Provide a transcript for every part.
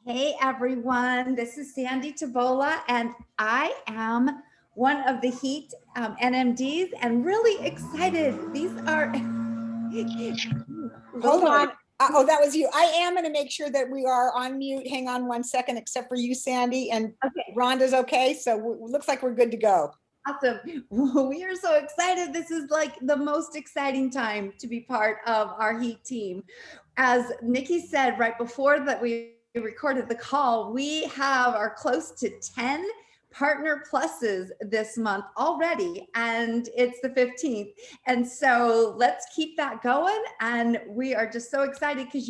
Hey everyone, this is Sandy Tabola, and I am one of the HEAT NMDs and really excited. These are. Hold on. Oh, that was you. I am going to make sure that we are on mute. Hang on 1 second, except for you, Sandy, and Okay. Rhonda's okay. So looks like we're good to go. Awesome. We are so excited. This is like the most exciting time to be part of our HEAT team. As Nikki said right before that we recorded the call, we are close to 10 partner pluses this month already, and it's the 15th. And so let's keep that going. And we are just so excited because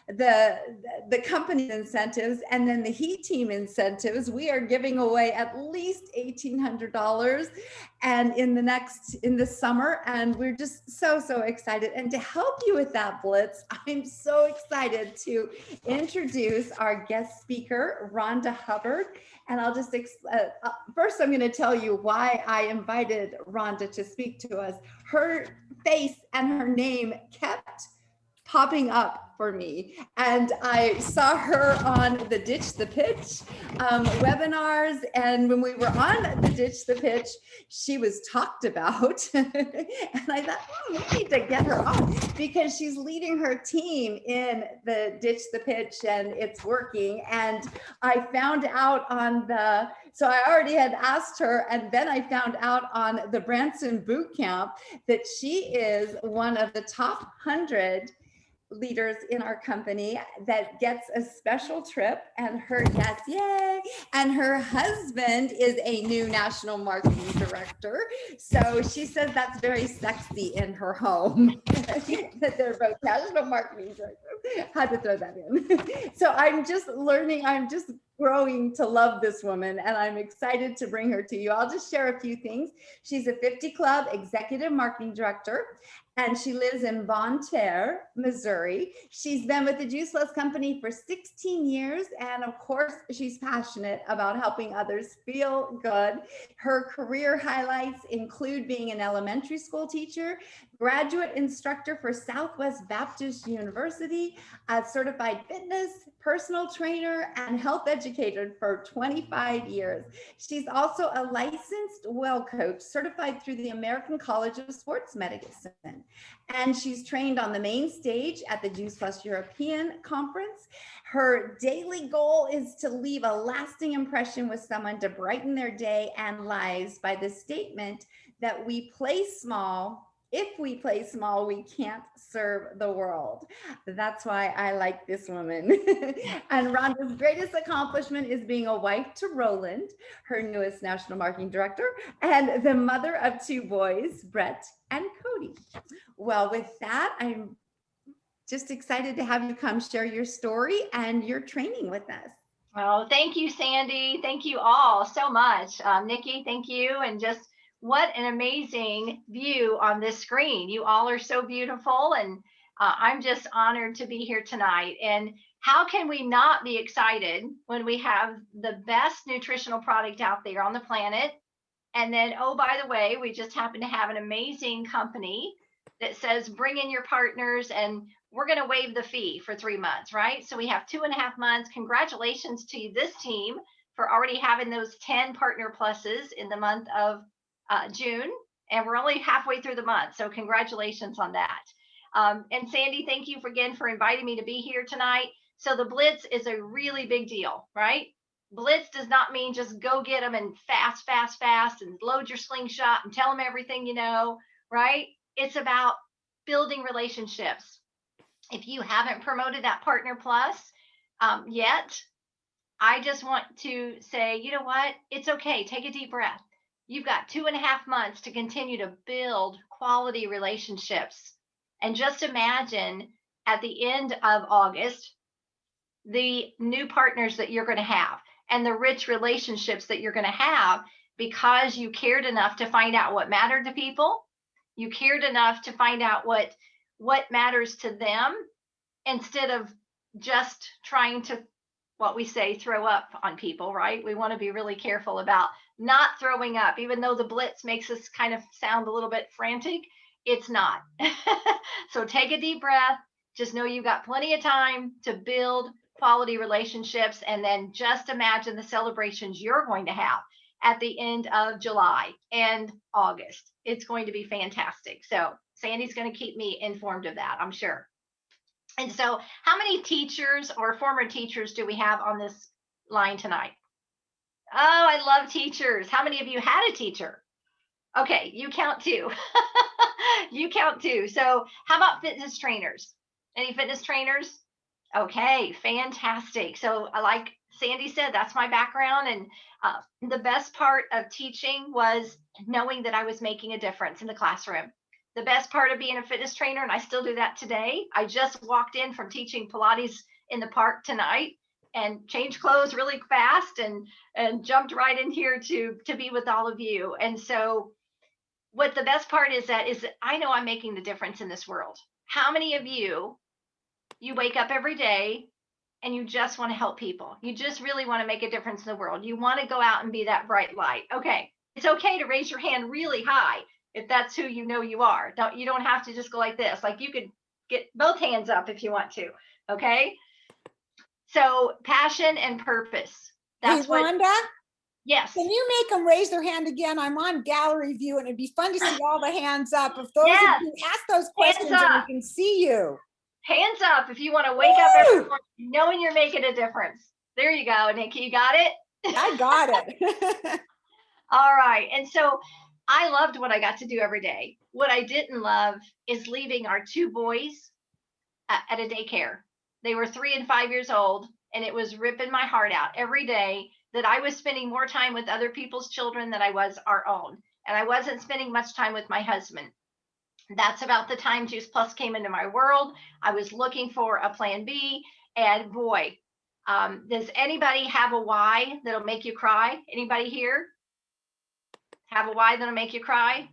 the company incentives and then the HEAT team incentives, we are giving away at least $1,800 and in the summer, and we're just so excited. And to help you with that, Blitz, I'm so excited to introduce our guest speaker, Rhonda Hubbard. And I'll just first I'm going to tell you why I invited Rhonda to speak to us. Her face and her name kept popping up for me, and I saw her on the Ditch the Pitch webinars, and when we were on the Ditch the Pitch, she was talked about, and I thought, we need to get her on because she's leading her team in the Ditch the Pitch, and it's working. And I found out so I already had asked her, and then I found out on the Branson Boot Camp that she is one of the top 100 leaders in our company that gets a special trip, and and her husband is a new national marketing director, so she says that's very sexy in her home that they're both national marketing directors. Had to throw that in. So I'm just growing to love this woman, and I'm excited to bring her to you. I'll just share a few things. She's a 50 Club executive marketing director, and she lives in Bonne Terre, Missouri. She's been with the Juice Plus Company for 16 years. And of course, she's passionate about helping others feel good. Her career highlights include being an elementary school teacher, graduate instructor for Southwest Baptist University, a certified fitness, personal trainer, and health educator for 25 years. She's also a licensed well coach, certified through the American College of Sports Medicine. And she's trained on the main stage at the Juice Plus European Conference. Her daily goal is to leave a lasting impression with someone to brighten their day and lives by the statement that we play small. If we play small, we can't serve the world. That's why I like this woman. And Rhonda's greatest accomplishment is being a wife to Roland, her newest national marketing director, and the mother of 2 boys, Brett and Cody. Well, with that, I'm just excited to have you come share your story and your training with us. Well, thank you, Sandy. Thank you all so much. Nikki, thank you. And just what an amazing view on this screen. You all are so beautiful, and I'm just honored to be here tonight. And how can we not be excited when we have the best nutritional product out there on the planet? And then, oh, by the way, we just happen to have an amazing company that says, bring in your partners and we're going to waive the fee for 3 months, right? So we have 2.5 months. Congratulations to this team for already having those 10 partner pluses in the month of June, and we're only halfway through the month, so congratulations on that. And Sandy, thank you again for inviting me to be here tonight. So the Blitz is a really big deal, right? Blitz does not mean just go get them and fast and load your slingshot and tell them everything you know, right? It's about building relationships. If you haven't promoted that Partner Plus yet, I just want to say, you know what? It's okay. Take a deep breath. You've got 2.5 months to continue to build quality relationships. And just imagine at the end of August, the new partners that you're going to have and the rich relationships that you're going to have because you cared enough to find out what mattered to people. You cared enough to find out what matters to them instead of just trying to, what we say, throw up on people, right? We want to be really careful about not throwing up, even though the Blitz makes us kind of sound a little bit frantic. It's not. So take a deep breath. Just know you've got plenty of time to build quality relationships, and then just imagine the celebrations you're going to have at the end of July and August. It's going to be fantastic. So Sandy's going to keep me informed of that, I'm sure. And so how many teachers or former teachers do we have on this line tonight? Oh, I love teachers. How many of you had a teacher? Okay, you count too. You count too. So how about fitness trainers? Any fitness trainers? Okay, fantastic. So like Sandy said, that's my background. And the best part of teaching was knowing that I was making a difference in the classroom. The best part of being a fitness trainer, and I still do that today. I just walked in from teaching Pilates in the park tonight and changed clothes really fast and jumped right in here to be with all of you. And so what the best part is that I know I'm making the difference in this world. How many of you wake up every day and you just want to help people? You just really want to make a difference in the world. You want to go out and be that bright light. Okay, it's okay to raise your hand really high if that's who you know you are. You don't have to just go like this. Like, you could get both hands up if you want to. Okay. So passion and purpose. That's Hey, Rhonda, yes. can you make them raise their hand again? I'm on gallery view, and it'd be fun to see all the hands up. If those Yes. of you ask those questions and we can see you. Hands up if you want to wake up every morning knowing you're making a difference. There you go, Nikki. You got it? I got it. All right. And so I loved what I got to do every day. What I didn't love is leaving our two boys at a daycare. They were 3 and 5 years old, and it was ripping my heart out every day that I was spending more time with other people's children than I was our own. And I wasn't spending much time with my husband. That's about the time Juice Plus came into my world. I was looking for a plan B, and boy, does anybody have a why that'll make you cry? Anybody here have a why that'll make you cry?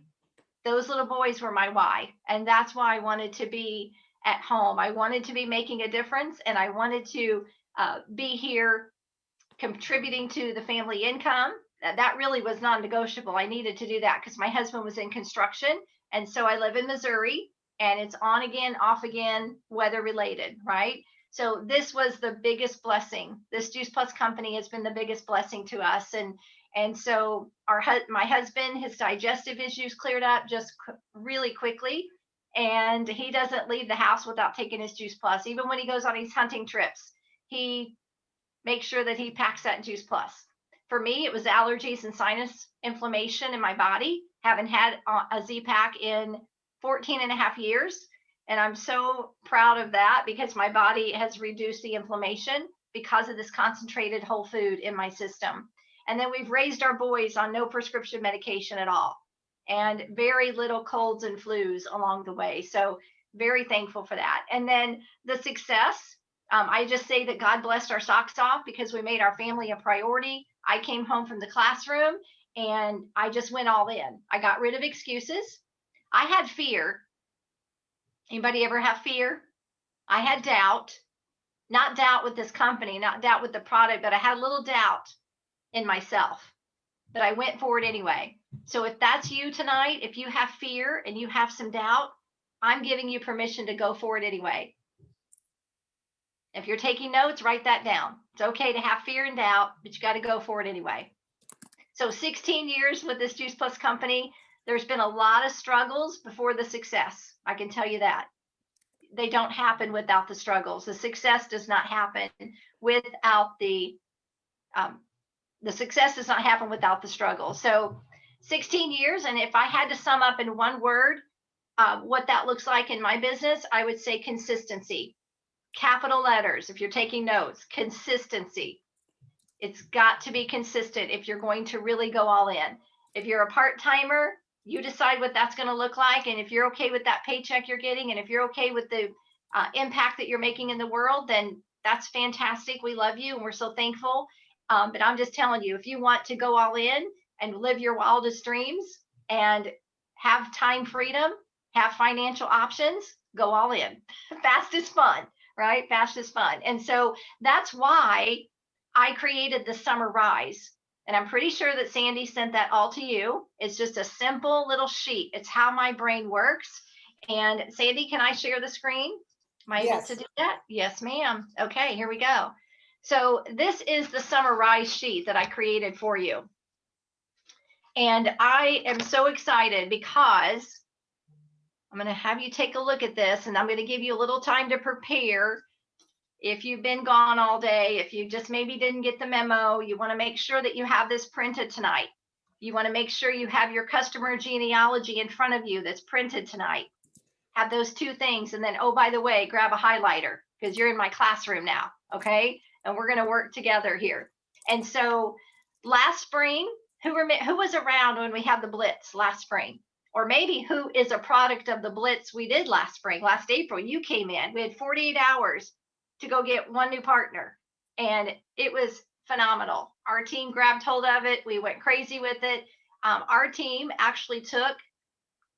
Those little boys were my why. And that's why I wanted to be at home. I wanted to be making a difference, and I wanted to be here contributing to the family income. That really was non-negotiable. I needed to do that because my husband was in construction. And so I live in Missouri, and it's on again, off again, weather related, right? So this was the biggest blessing. This Juice Plus company has been the biggest blessing to us. And so my husband, his digestive issues cleared up just really quickly. And he doesn't leave the house without taking his Juice Plus. Even when he goes on his hunting trips, he makes sure that he packs that Juice Plus. For me, it was allergies and sinus inflammation in my body. Haven't had a Z-Pack in 14 and a half years. And I'm so proud of that because my body has reduced the inflammation because of this concentrated whole food in my system. And then we've raised our boys on no prescription medication at all, and very little colds and flus along the way. So very thankful for that. And then the success, I just say that God blessed our socks off because we made our family a priority. I came home from the classroom and I just went all in. I got rid of excuses. I had fear. Anybody ever have fear? I had doubt, not doubt with this company, not doubt with the product, but I had a little doubt in myself, but I went forward anyway. So if that's you tonight, if you have fear and you have some doubt, I'm giving you permission to go forward anyway. If you're taking notes, write that down. It's okay to have fear and doubt, but you got to go for it anyway. So 16 years with this Juice Plus company, there's been a lot of struggles before the success. I can tell you that. They don't happen without the struggles. The success does not happen without the success does not happen without the struggle. So 16 years. And if I had to sum up in one word, what that looks like in my business, I would say consistency. Capital letters, if you're taking notes, consistency. It's got to be consistent if you're going to really go all in. If you're a part-timer, you decide what that's going to look like. And if you're okay with that paycheck you're getting, and if you're okay with the impact that you're making in the world, then that's fantastic. We love you and we're so thankful. But I'm just telling you, if you want to go all in and live your wildest dreams and have time freedom, have financial options, go all in. Fast is fun, right? Fast is fun. And so that's why I created the Summer Rise. And I'm pretty sure that Sandy sent that all to you. It's just a simple little sheet. It's how my brain works. And Sandy, can I share the screen? Am I able to Yes. do that? Yes, ma'am. Okay, here we go. So this is the summer rise sheet that I created for you. And I am so excited because I'm going to have you take a look at this, and I'm going to give you a little time to prepare. If you've been gone all day, if you just maybe didn't get the memo, you want to make sure that you have this printed tonight. You want to make sure you have your customer genealogy in front of you that's printed tonight. Have those two things. And then, oh, by the way, grab a highlighter because you're in my classroom now. Okay. And we're going to work together here. And so last spring, who was around when we had the Blitz last spring? Or maybe who is a product of the Blitz we did last spring, last April? You came in. We had 48 hours to go get one new partner. And it was phenomenal. Our team grabbed hold of it. We went crazy with it. Our team actually took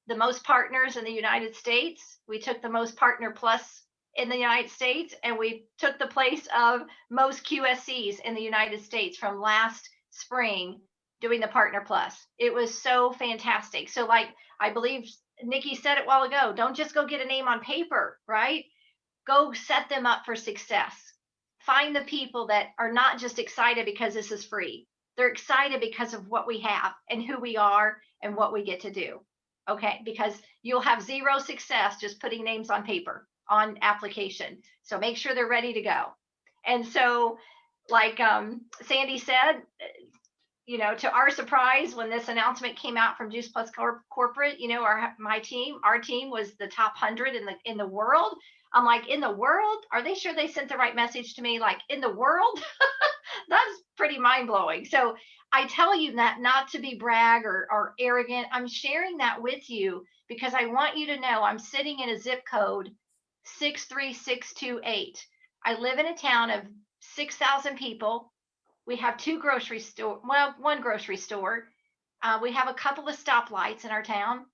the most partners in the United States. We took the most partner plus in the United States, and we took the place of most QSCs in the United States from last spring doing the partner plus. It was so fantastic. So like I believe Nikki said it a while ago, don't just go get a name on paper, right? Go set them up for success. Find the people that are not just excited because this is free. They're excited because of what we have and who we are and what we get to do. Okay, because you'll have zero success just putting names on paper on application. So make sure they're ready to go. And so like Sandy said, you know, to our surprise, when this announcement came out from Juice Plus Corporate, you know, our team was the top 100 in the world. I'm like, in the world? Are they sure they sent the right message to me? Like, in the world? That's pretty mind blowing. So I tell you that not to be brag or arrogant. I'm sharing that with you because I want you to know I'm sitting in a zip code 63628. I live in a town of 6,000 people. We have one grocery store. We have a couple of stoplights in our town.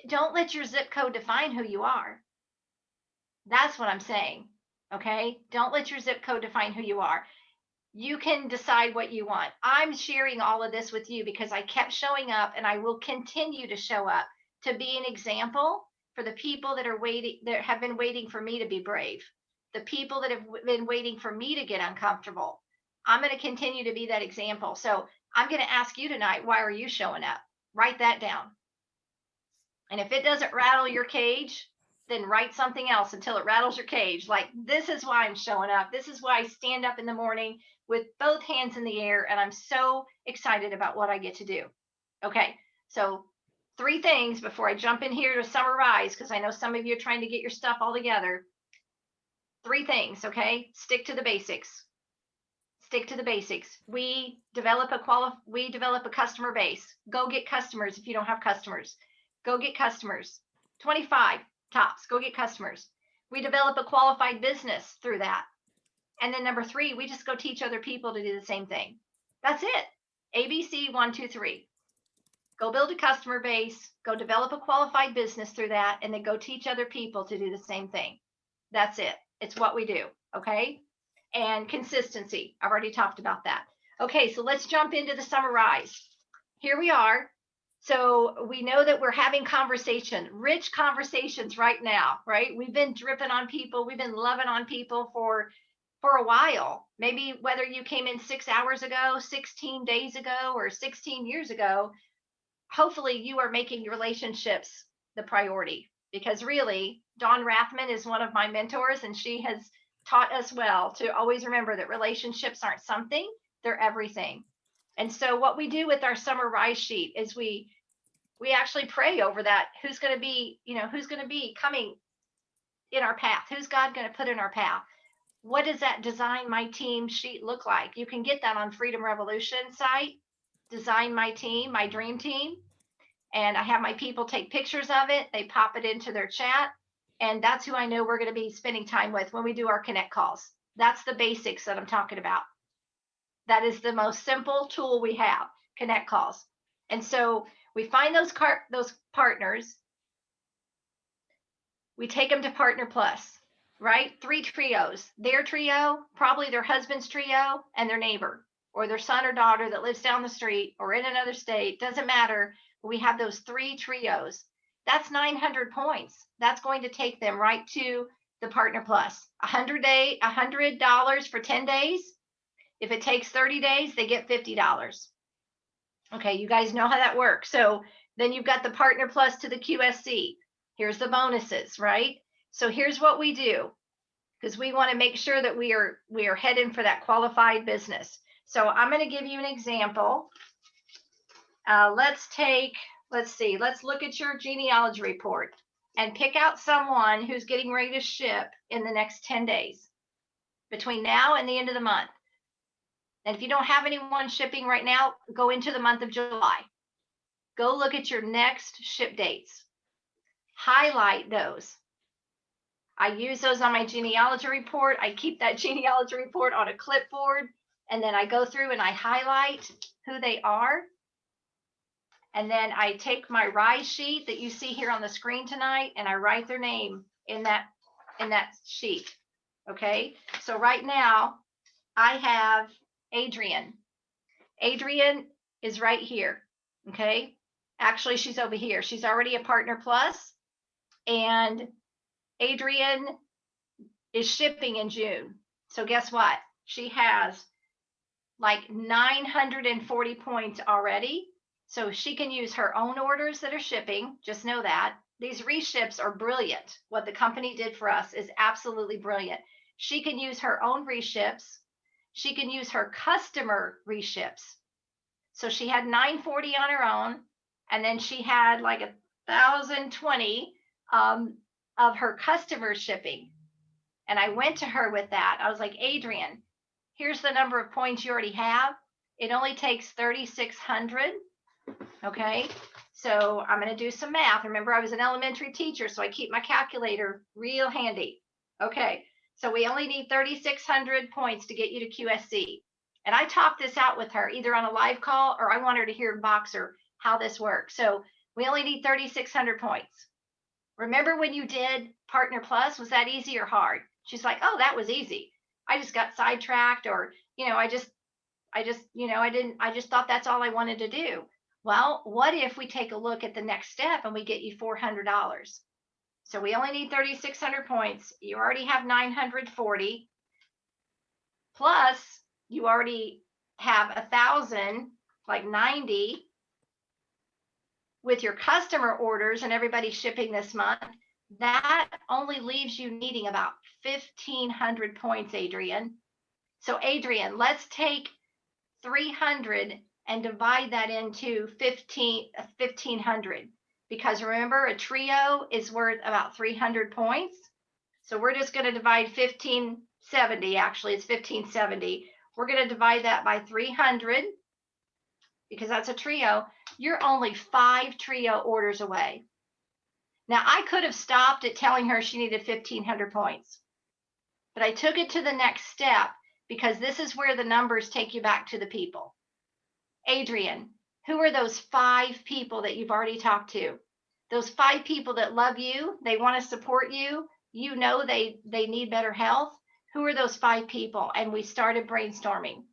Don't let your zip code define who you are. That's what I'm saying. Okay. Don't let your zip code define who you are. You can decide what you want. I'm sharing all of this with you because I kept showing up, and I will continue to show up to be an example for the people that have been waiting for me to be brave, the people that have been waiting for me to get uncomfortable. I'm going to continue to be that example. So I'm going to ask you tonight, why are you showing up? Write that down. And if it doesn't rattle your cage, then write something else until it rattles your cage. Like, this is why I'm showing up. This is why I stand up in the morning with both hands in the air, and I'm so excited about what I get to do. Okay, so 3 things before I jump in here to summarize, because I know some of you are trying to get your stuff all together. 3 things, okay? Stick to the basics. Stick to the basics. We develop a customer base. Go get customers if you don't have customers. Go get customers. 25 tops. Go get customers. We develop a qualified business through that. And then number 3, we just go teach other people to do the same thing. That's it. ABC 1, 2, 3. Go build a customer base, go develop a qualified business through that, and then go teach other people to do the same thing. That's it. It's what we do. Okay. And consistency. I've already talked about that. Okay. So let's jump into the summarize. Here we are. So we know that we're having rich conversations right now, right? We've been dripping on people. We've been loving on people for a while. Maybe whether you came in 6 hours ago, 16 days ago, or 16 years ago, hopefully you are making relationships the priority, because really Dawn Rathman is one of my mentors, and she has taught us well to always remember that relationships aren't something, they're everything. And so what we do with our summer rise sheet is we actually pray over that. Who's going to be coming in our path? Who's God going to put in our path? What does that design my team sheet look like? You can get that on Freedom Revolution site, design my team, my dream team. And I have my people take pictures of it. They pop it into their chat. And that's who I know we're going to be spending time with when we do our connect calls. That's the basics that I'm talking about. That is the most simple tool we have, connect calls. And so we find those partners. We take them to Partner Plus, right? 3 trios, their trio, probably their husband's trio, and their neighbor, or their son or daughter that lives down the street or in another state. Doesn't matter. We have those 3 trios. That's 900 points. That's going to take them right to the Partner Plus. $100 for 10 days. If it takes 30 days, they get $50. Okay, you guys know how that works. So then you've got the Partner Plus to the QSC. Here's the bonuses, right? So here's what we do, because we want to make sure that we are heading for that qualified business. So I'm going to give you an example. Let's look at your genealogy report and pick out someone who's getting ready to ship in the next 10 days between now and the end of the month. And if you don't have anyone shipping right now, go into the month of July. Go look at your next ship dates. Highlight those. I use those on my genealogy report. I keep that genealogy report on a clipboard, and then I go through and I highlight who they are. And then I take my rise sheet that you see here on the screen tonight, and I write their name in that sheet. Okay, so right now I have Adrian. Adrian is right here. Okay, actually she's over here. She's already a Partner Plus, and Adrian is shipping in June. So guess what? She has like 940 points already. So she can use her own orders that are shipping. Just know that. These reships are brilliant. What the company did for us is absolutely brilliant. She can use her own reships. She can use her customer reships. So she had 940 on her own, and then she had like 1,020 of her customer shipping. And I went to her with that. I was like, Adrian, here's the number of points you already have. It only takes 3,600. Okay, so I'm going to do some math. Remember, I was an elementary teacher, so I keep my calculator real handy. Okay, so we only need 3,600 points to get you to QSC. And I talked this out with her either on a live call, or I want her to hear in Boxer how this works. So we only need 3,600 points. Remember when you did Partner Plus, was that easy or hard? She's like, oh, that was easy. I just got sidetracked, or, I just thought that's all I wanted to do. Well, what if we take a look at the next step and we get you $400? So we only need 3,600 points. You already have 940. Plus, you already have 1,000, like 90, with your customer orders and everybody shipping this month. That only leaves you needing about 1,500 points, Adrian. So Adrian, let's take 300 and divide that into 1,500, because remember, a trio is worth about 300 points. So we're just going to divide 1,570. Actually, it's 1,570. We're going to divide that by 300 because that's a trio. You're only 5 trio orders away. Now, I could have stopped at telling her she needed 1,500 points, but I took it to the next step because this is where the numbers take you back to the people. Adrian, who are those 5 people that you've already talked to? Those 5 people that love you, they want to support you, they need better health. Who are those 5 people? And we started brainstorming.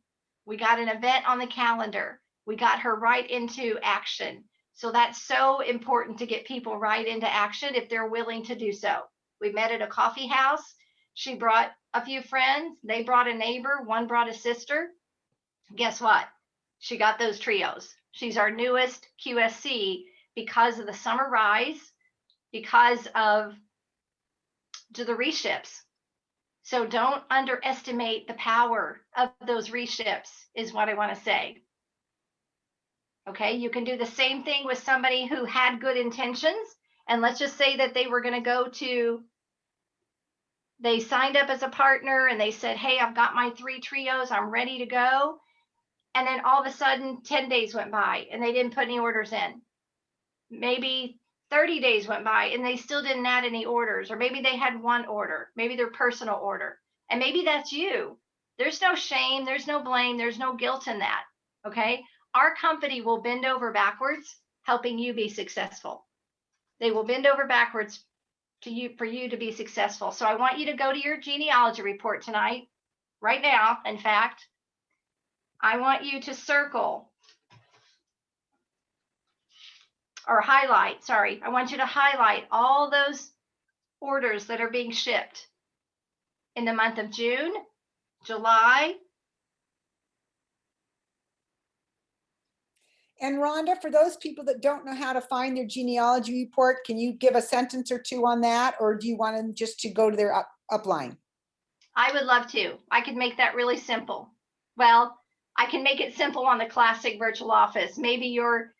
We got an event on the calendar. We got her right into action. So that's so important to get people right into action if they're willing to do so. We met at a coffee house. She brought a few friends. They brought a neighbor. One brought a sister. Guess what? She got those trios. She's our newest QSC because of the summer rise, because of the reships. So don't underestimate the power of those reships is what I want to say. Okay, you can do the same thing with somebody who had good intentions. And let's just say that they signed up as a partner and they said, hey, I've got my 3 trios, I'm ready to go. And then all of a sudden 10 days went by and they didn't put any orders in. Maybe 30 days went by and they still didn't add any orders, or maybe they had 1 order, maybe their personal order. And maybe that's you. There's no shame, there's no blame, there's no guilt in that. Okay. Our company will bend over backwards helping you be successful. They will bend over backwards for you to be successful. So I want you to go to your genealogy report tonight, right now. In fact, I want you to circle or highlight, sorry, I want you to highlight all those orders that are being shipped in the month of June, July. And Rhonda, for those people that don't know how to find their genealogy report, can you give a sentence or two on that? Or do you want them just to go to their upline? I would love to. I could make that really simple. Well, I can make it simple on the classic virtual office. Maybe your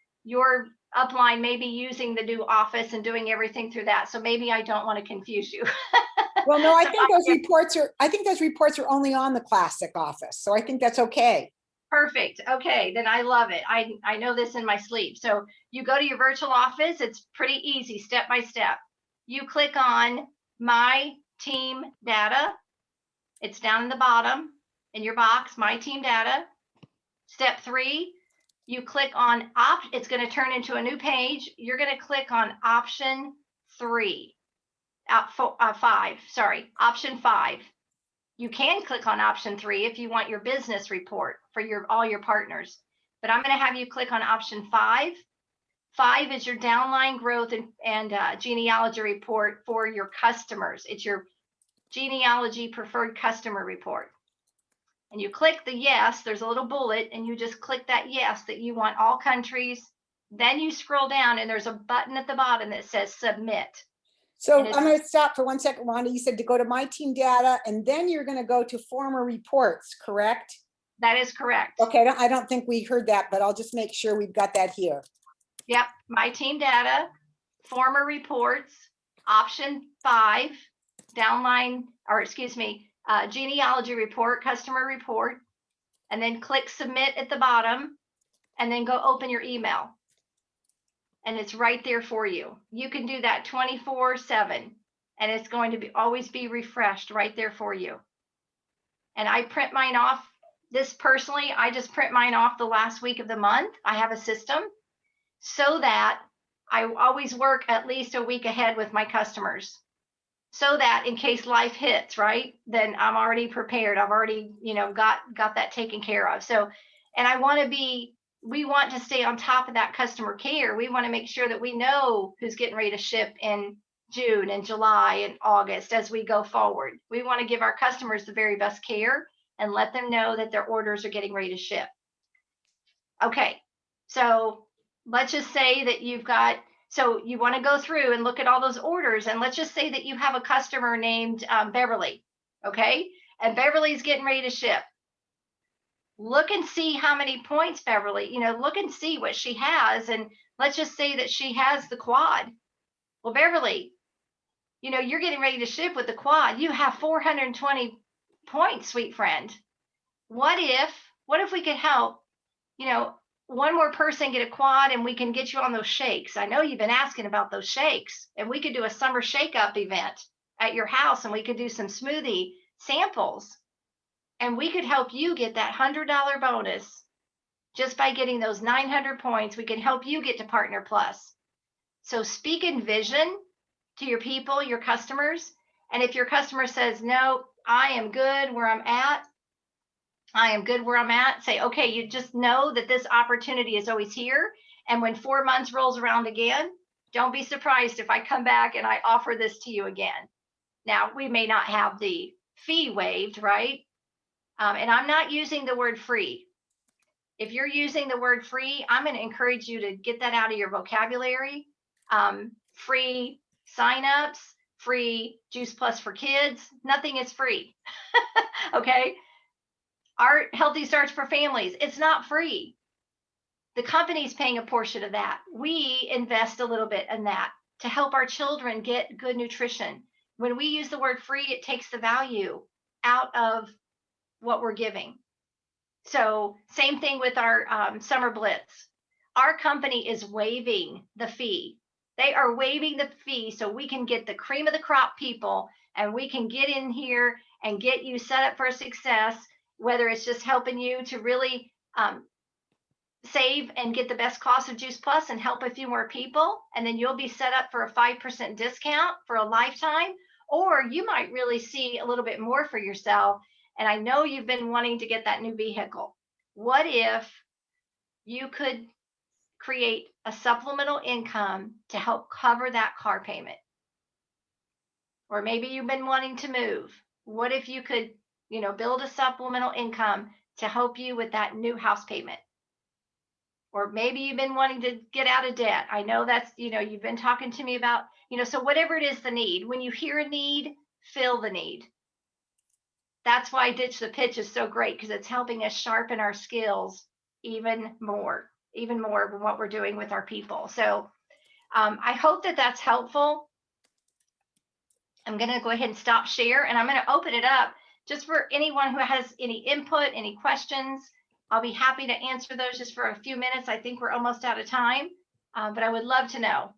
upline may be using the new office and doing everything through that. So maybe I don't want to confuse you. Well, no, I think those reports are only on the classic office. So I think that's okay. Perfect. Okay, then I love it. I know this in my sleep. So you go to your virtual office. It's pretty easy, step by step. You click on My Team Data. It's down in the bottom in your box, My Team Data. Step 3, you click on it's going to turn into a new page. You're going to click on option 5. Option 5. You can click on option 3 if you want your business report for all your partners. But I'm going to have you click on option 5. 5 is your downline growth and genealogy report for your customers. It's your genealogy preferred customer report. And you click the yes, there's a little bullet, and you just click that yes that you want all countries. Then you scroll down and there's a button at the bottom that says submit. So I'm going to stop for 1 second, Rhonda. You said to go to My Team Data, and then you're going to go to former reports, correct? That is correct. Okay, I don't think we heard that, but I'll just make sure we've got that here. Yep, My Team Data, former reports, option 5, downline, or excuse me, genealogy report, customer report, and then click submit at the bottom, and then go open your email. And it's right there for you. You can do that 24/7, and it's going to always be refreshed right there for you. And I print mine off. This personally, I just print mine off the last week of the month. I have a system so that I always work at least a week ahead with my customers, so that in case life hits, right, then I'm already prepared. I've already, got that taken care of. So, and we want to stay on top of that customer care. We want to make sure that we know who's getting ready to ship in June and July and August as we go forward. We want to give our customers the very best care and let them know that their orders are getting ready to ship. Okay, so let's just say that you want to go through and look at all those orders, and let's just say that you have a customer named Beverly, okay? And Beverly's getting ready to ship. Look and see how many points Beverly, look and see what she has. And let's just say that she has the quad. Well, Beverly, you're getting ready to ship with the quad. You have 420 points, sweet friend. What if we could help, one more person get a quad and we can get you on those shakes? I know you've been asking about those shakes, and we could do a summer shake up event at your house, and we could do some smoothie samples. And we could help you get that $100 bonus just by getting those 900 points. We can help you get to Partner Plus. So speak in vision to your people, your customers. And if your customer says, no, I am good where I'm at, say, okay, you just know that this opportunity is always here. And when 4 months rolls around again, don't be surprised if I come back and I offer this to you again. Now, we may not have the fee waived, right? And I'm not using the word free. If you're using the word free, I'm going to encourage you to get that out of your vocabulary. Free signups, free Juice Plus for kids, nothing is free. Okay? Our Healthy Starts for Families, it's not free. The company's paying a portion of that. We invest a little bit in that to help our children get good nutrition. When we use the word free, it takes the value out of what we're giving. So same thing with our Summer Blitz. Our company is waiving the fee. They are waiving the fee so we can get the cream of the crop people, and we can get in here and get you set up for success, whether it's just helping you to really save and get the best cost of Juice Plus and help a few more people. And then you'll be set up for a 5% discount for a lifetime, or you might really see a little bit more for yourself. And I know you've been wanting to get that new vehicle. What if you could create a supplemental income to help cover that car payment? Or maybe you've been wanting to move. What if you could, build a supplemental income to help you with that new house payment? Or maybe you've been wanting to get out of debt. I know that's, you've been talking to me about, so whatever it is the need, when you hear a need, fill the need. That's why Ditch the Pitch is so great, because it's helping us sharpen our skills even more than what we're doing with our people. So I hope that that's helpful. I'm going to go ahead and stop share, and I'm going to open it up just for anyone who has any input, any questions. I'll be happy to answer those just for a few minutes. I think we're almost out of time, but I would love to know.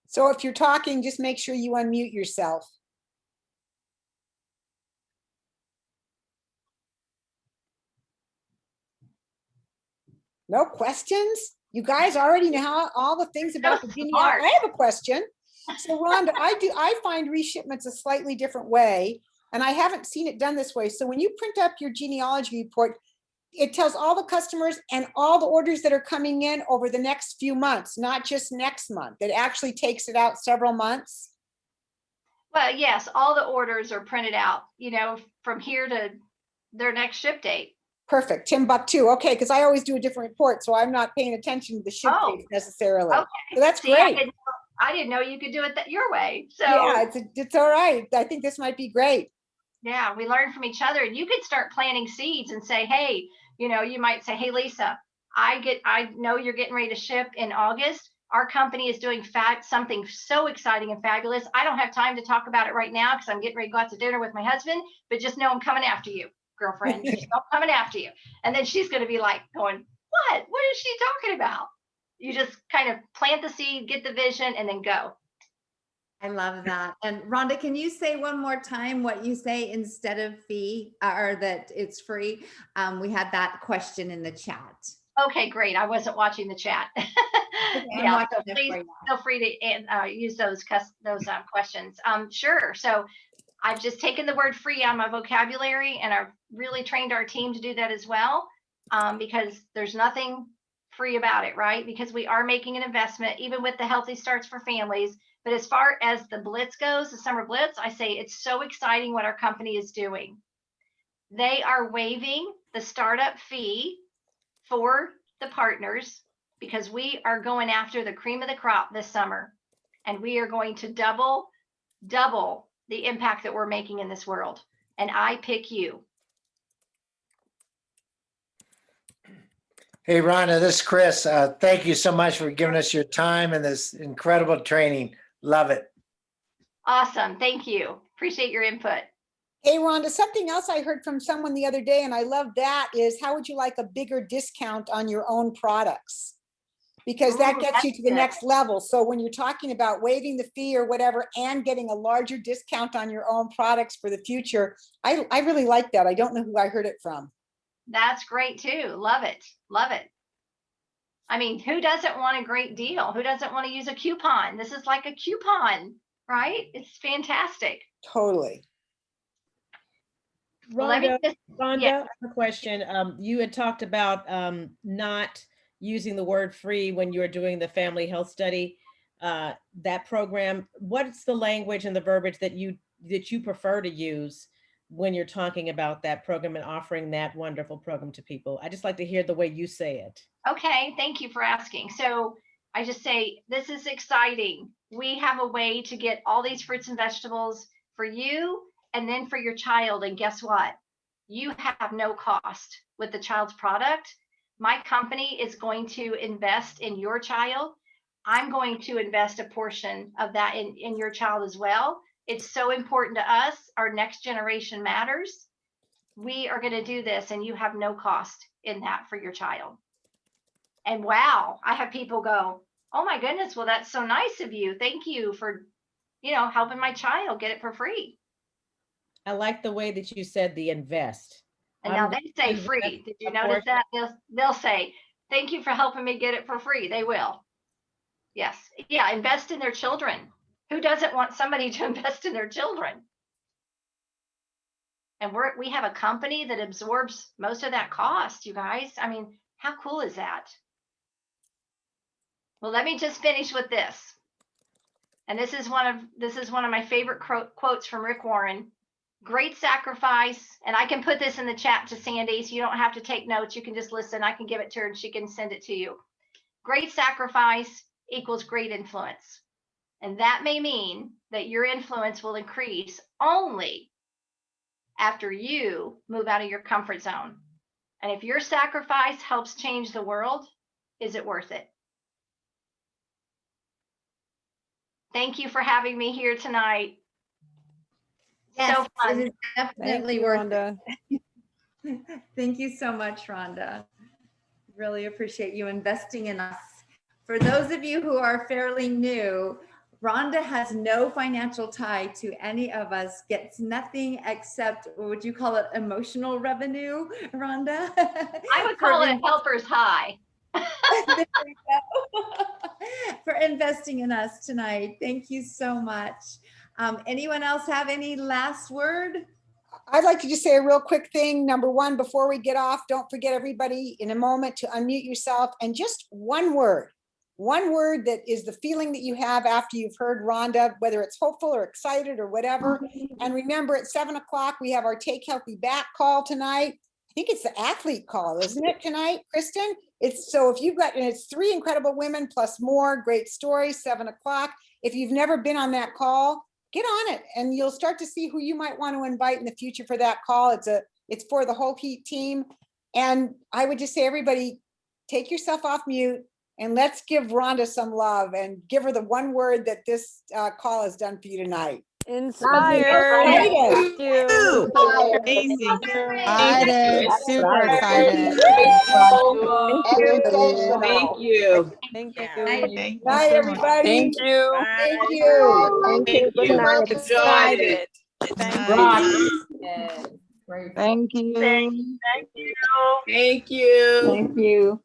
So if you're talking, just make sure you unmute yourself. No questions? You guys already know how, all the things about the genealogy. I have a question. So Rhonda, I find reshipments a slightly different way, and I haven't seen it done this way. So when you print up your genealogy report, it tells all the customers and all the orders that are coming in over the next few months, not just next month. It actually takes it out several months. Well, yes, all the orders are printed out, from here to their next ship date. Perfect. Timbuktu. Okay, because I always do a different report, so I'm not paying attention to the ship dates necessarily. Okay. So that's See, great. I didn't know you could do it your way. So yeah, it's all right. I think this might be great. Yeah, we learn from each other, and you could start planting seeds and say, hey, you might say, hey, Lisa, I know you're getting ready to ship in August. Our company is doing something so exciting and fabulous. I don't have time to talk about it right now because I'm getting ready to go out to dinner with my husband, but just know I'm coming after you, girlfriend. Just know I'm coming after you. And then she's going to be like going, what is she talking about? You just kind of plant the seed, get the vision, and then go. I love that. And Rhonda, can you say one more time what you say instead of fee, or that it's free? We had that question in the chat. Okay, great. I wasn't watching the chat. Okay, yeah, so please feel free to use those questions. Sure. So I've just taken the word free out of my vocabulary, and I've really trained our team to do that as well, because there's nothing free about it, right? Because we are making an investment, even with the Healthy Starts for Families. But as far as the Blitz goes, the Summer Blitz, I say it's so exciting what our company is doing. They are waiving the startup fee for the partners, because we are going after the cream of the crop this summer, and we are going to double the impact that we're making in this world. And I pick you. Hey, Rhonda, this is Chris. Thank you so much for giving us your time and this incredible training. Love it. Awesome. Thank you. Appreciate your input. Hey, Rhonda, something else I heard from someone the other day, and I love that, is how would you like a bigger discount on your own products? Because that gets you to the next level. So when you're talking about waiving the fee or whatever and getting a larger discount on your own products for the future, I really like that. I don't know who I heard it from. That's great too. Love it. Love it. I mean, who doesn't want a great deal? Who doesn't want to use a coupon? This is like a coupon, right? It's fantastic. Totally. Rhonda, Yeah. I have a question. You had talked about not using the word free when you were doing the family health study, that program. What's the language and the verbiage that you prefer to use when you're talking about that program and offering that wonderful program to people? I just like to hear the way you say it. Okay, thank you for asking. So I just say, this is exciting. We have a way to get all these fruits and vegetables for you and then for your child. And guess what? You have no cost with the child's product. My company is going to invest in your child. I'm going to invest a portion of that in your child as well. It's so important to us. Our next generation matters. We are going to do this, and you have no cost in that for your child. And wow, I have people go, oh my goodness, well, that's so nice of you. Thank you for, helping my child get it for free. I like the way that you said the invest. And now they say free. Did you notice that? They'll say, thank you for helping me get it for free. They will. Yes. Yeah. Invest in their children. Who doesn't want somebody to invest in their children? And we have a company that absorbs most of that cost, you guys. I mean, How cool is that? Well, let me just finish with this. And this is one of my favorite quotes from Rick Warren. Great sacrifice, and I can put this in the chat to Sandy, so you don't have to take notes. You can just listen. I can give it to her and she can send it to you. Great sacrifice equals great influence. And that may mean that your influence will increase only after you move out of your comfort zone. And if your sacrifice helps change the world, is it worth it? Thank you for having me here tonight. Yes, So fun. it is definitely worth Rhonda. it. Thank you so much, Rhonda. Really appreciate you investing in us. For those of you who are fairly new, Rhonda has no financial tie to any of us, gets nothing except, what would you call it, emotional revenue, Rhonda? I would call it a helper's high. There we go. For investing in us tonight. Thank you so much. Anyone else have any last word? I'd like to just say a real quick thing. Number one, before we get off, don't forget everybody in a moment to unmute yourself and just one word that is the feeling that you have after you've heard Rhonda, whether it's hopeful or excited or whatever. And remember at 7 o'clock, we have our Take Healthy Back call tonight. I think it's the athlete call, isn't it tonight, Kristen? It's so if you've got, and it's 3 incredible women plus more great stories, 7 o'clock. If you've never been on that call, get on it and you'll start to see who you might want to invite in the future for that call. It's for the whole HEAT team. And I would just say, everybody, take yourself off mute and let's give Rhonda some love and give her the one word that this call has done for you tonight. Inspired. Excited. Thank you. Amazing. Excited. Super excited. Educational. Thank you. Thank Night. you. Thank you Bye, so much. everybody. Thank you. Thank you. Thank you. Thank you. Much. Enjoyed it. Thank Rock. Thank you. Thank you. Thank you.